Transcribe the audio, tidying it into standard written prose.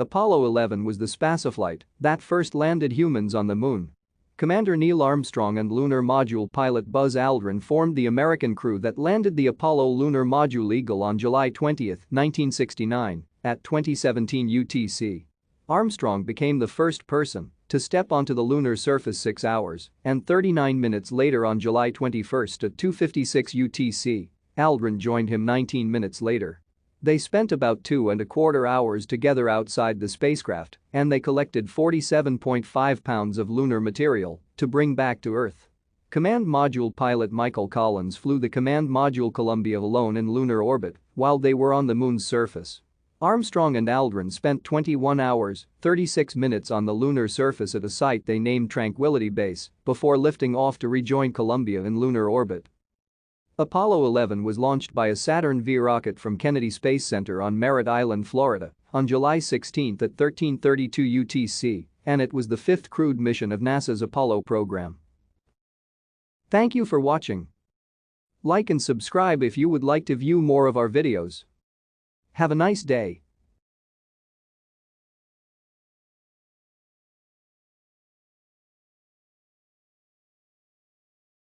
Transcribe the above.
Apollo 11 was the spaceflight that first landed humans on the moon. Commander Neil Armstrong and lunar module pilot Buzz Aldrin formed the American crew that landed the Apollo Lunar Module Eagle on July 20, 1969, at 2017 UTC. Armstrong became the first person to step onto the lunar surface 6 hours and 39 minutes later on July 21 at 2:56 UTC. Aldrin joined him 19 minutes later. They spent about 2¼ hours together outside the spacecraft, and they collected 47.5 pounds of lunar material to bring back to Earth. Command Module pilot Michael Collins flew the Command Module Columbia alone in lunar orbit while they were on the moon's surface. Armstrong and Aldrin spent 21 hours, 36 minutes on the lunar surface at a site they named Tranquility Base before lifting off to rejoin Columbia in lunar orbit. Apollo 11 was launched by a Saturn V rocket from Kennedy Space Center on Merritt Island, Florida, on July 16 at 13:32 UTC, and it was the fifth crewed mission of NASA's Apollo program. Thank you for watching. Like and subscribe if you would like to view more of our videos. Have a nice day.